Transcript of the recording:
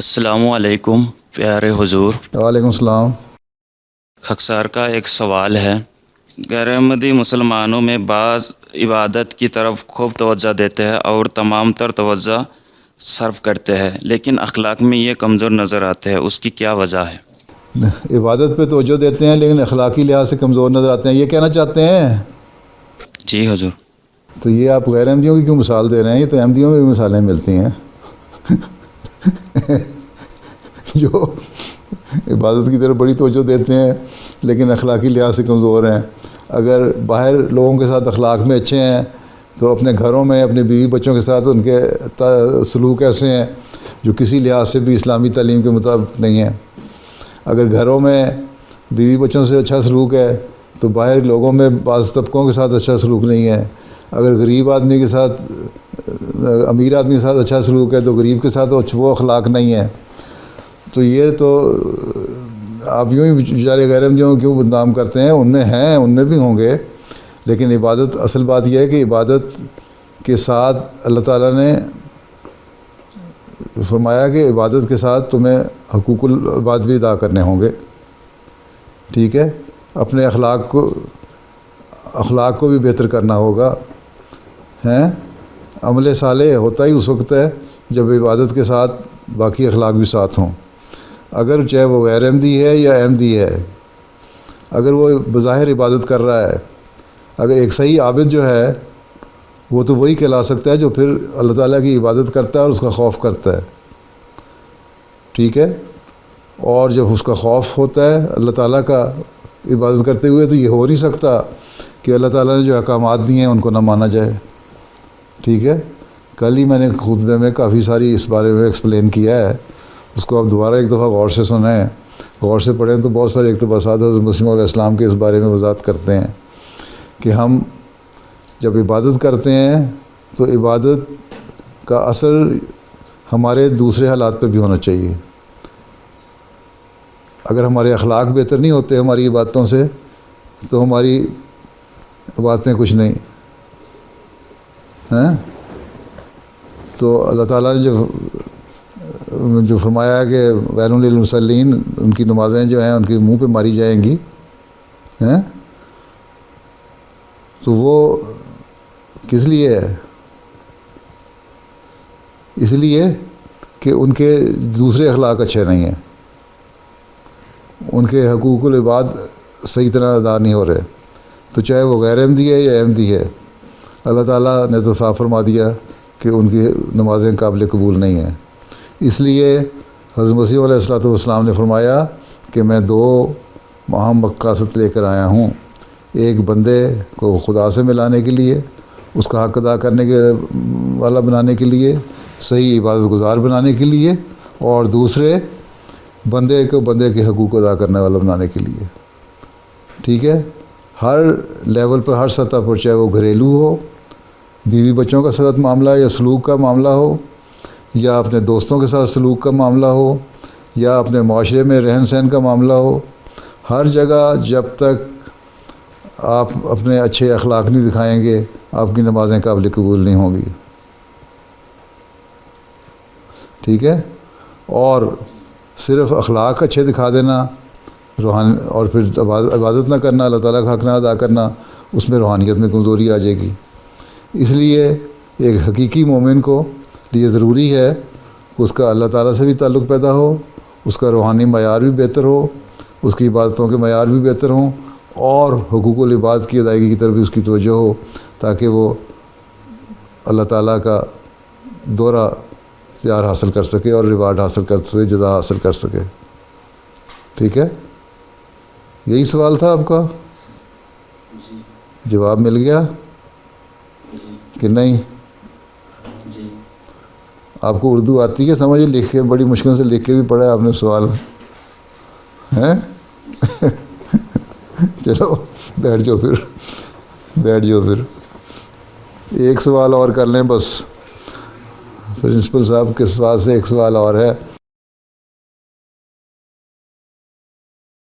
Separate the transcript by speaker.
Speaker 1: السلام علیکم پیارے حضور۔
Speaker 2: وعلیکم السلام۔
Speaker 1: خاکسار کا ایک سوال ہے، غیر احمدی مسلمانوں میں بعض عبادت کی طرف خوب توجہ دیتے ہیں اور تمام تر توجہ صرف کرتے ہیں، لیکن اخلاق میں یہ کمزور نظر آتے ہیں، اس کی کیا وجہ ہے؟
Speaker 2: عبادت پہ توجہ دیتے ہیں لیکن اخلاقی لحاظ سے کمزور نظر آتے ہیں، یہ کہنا چاہتے ہیں؟
Speaker 1: جی حضور۔
Speaker 2: تو یہ آپ غیر احمدیوں کی کیوں مثال دے رہے ہیں؟ یہ تو احمدیوں میں بھی مثالیں ملتی ہیں جو عبادت کی طرف بڑی توجہ دیتے ہیں لیکن اخلاقی لحاظ سے کمزور ہیں۔ اگر باہر لوگوں کے ساتھ اخلاق میں اچھے ہیں تو اپنے گھروں میں اپنے بیوی بچوں کے ساتھ ان کے سلوک ایسے ہیں جو کسی لحاظ سے بھی اسلامی تعلیم کے مطابق نہیں ہیں۔ اگر گھروں میں بیوی بچوں سے اچھا سلوک ہے تو باہر لوگوں میں بعض طبقوں کے ساتھ اچھا سلوک نہیں ہے۔ اگر غریب آدمی کے ساتھ امیر آدمی کے ساتھ اچھا سلوک ہے تو غریب کے ساتھ وہ اخلاق نہیں ہے۔ تو یہ تو آپ یوں ہی بیچارے غیر احمدیوں کیوں بدنام کرتے ہیں؟ ان میں بھی ہوں گے، لیکن عبادت، اصل بات یہ ہے کہ عبادت کے ساتھ اللہ تعالیٰ نے فرمایا کہ عبادت کے ساتھ تمہیں حقوق العباد بھی ادا کرنے ہوں گے، ٹھیک ہے؟ اپنے اخلاق کو بھی بہتر کرنا ہوگا، ہیں؟ عمل صالح ہوتا ہی اس وقت ہے جب عبادت کے ساتھ باقی اخلاق بھی ساتھ ہوں۔ اگر چاہے وہ غیر احمدی ہے یا احمدی ہے، اگر وہ بظاہر عبادت کر رہا ہے، اگر ایک صحیح عابد جو ہے وہ تو وہی کہلا سکتا ہے جو پھر اللہ تعالیٰ کی عبادت کرتا ہے اور اس کا خوف کرتا ہے، ٹھیک ہے؟ اور جب اس کا خوف ہوتا ہے اللہ تعالیٰ کا عبادت کرتے ہوئے تو یہ ہو نہیں سکتا کہ اللہ تعالیٰ نے جو احکامات دیے ہیں ان کو نہ مانا جائے، ٹھیک ہے؟ کل ہی میں نے خطبے میں کافی ساری اس بارے میں ایکسپلین کیا ہے، اس کو آپ دوبارہ ایک دفعہ غور سے سنیں، غور سے پڑھیں تو بہت سارے اقتباسات حضرت مسیح علیہ السلام کے اس بارے میں وضاحت کرتے ہیں کہ ہم جب عبادت کرتے ہیں تو عبادت کا اثر ہمارے دوسرے حالات پہ بھی ہونا چاہیے۔ اگر ہمارے اخلاق بہتر نہیں ہوتے ہماری عبادتوں سے تو ہماری عبادتیں کچھ نہیں ہیں۔ تو اللہ تعالیٰ نے جو فرمایا ہے کہ ویل للمصلین، ان کی نمازیں جو ہیں ان کے منہ پہ ماری جائیں گی، ہیں؟ تو وہ کس لیے ہے؟ اس لیے کہ ان کے دوسرے اخلاق اچھے نہیں ہیں، ان کے حقوق العباد صحیح طرح ادا نہیں ہو رہے، تو چاہے وہ غیر احمدی ہے یا احمدی ہے، اللہ تعالیٰ نے تو صاف فرما دیا کہ ان کی نمازیں قابل قبول نہیں ہیں۔ اس لیے حضرت مسیح علیہ السلام نے فرمایا کہ میں 2 اہم مقاصد لے کر آیا ہوں، ایک بندے کو خدا سے ملانے کے لیے، اس کا حق ادا کرنے کے والا بنانے کے لیے، صحیح عبادت گزار بنانے کے لیے، اور دوسرے بندے کے حقوق ادا کرنے والا بنانے کے لیے، ٹھیک ہے؟ ہر لیول پر، ہر سطح پر، چاہے وہ گھریلو ہو، بیوی بچوں کا ساتھ معاملہ یا سلوک کا معاملہ ہو، یا اپنے دوستوں کے ساتھ سلوک کا معاملہ ہو، یا اپنے معاشرے میں رہن سہن کا معاملہ ہو، ہر جگہ جب تک آپ اپنے اچھے اخلاق نہیں دکھائیں گے آپ کی نمازیں قابل قبول نہیں ہوں گی، ٹھیک ہے؟ اور صرف اخلاق اچھے دکھا دینا روحانی اور پھر عبادت نہ کرنا، اللہ تعالیٰ کا حق نہ ادا کرنا، اس میں روحانیت میں کمزوری آ جائے گی۔ اس لیے ایک حقیقی مومن کو لیے ضروری ہے کہ اس کا اللہ تعالیٰ سے بھی تعلق پیدا ہو، اس کا روحانی معیار بھی بہتر ہو، اس کی عبادتوں کے معیار بھی بہتر ہوں، اور حقوق العباد کی ادائیگی کی طرف بھی اس کی توجہ ہو، تاکہ وہ اللہ تعالیٰ کا دوہرا پیار حاصل کر سکے اور ریوارڈ حاصل کر سکے، جزا حاصل کر سکے، ٹھیک ہے؟ یہی سوال تھا آپ کا؟ جواب مل گیا کہ نہیں؟ آپ کو اردو آتی ہے سمجھ؟ لکھ کے بڑی مشکل سے لکھ کے بھی پڑھا ہے آپ نے سوال، ہیں؟ چلو بیٹھ جاؤ پھر ایک سوال اور کر لیں بس، پرنسپل صاحب کے سوال سے ایک سوال اور ہے۔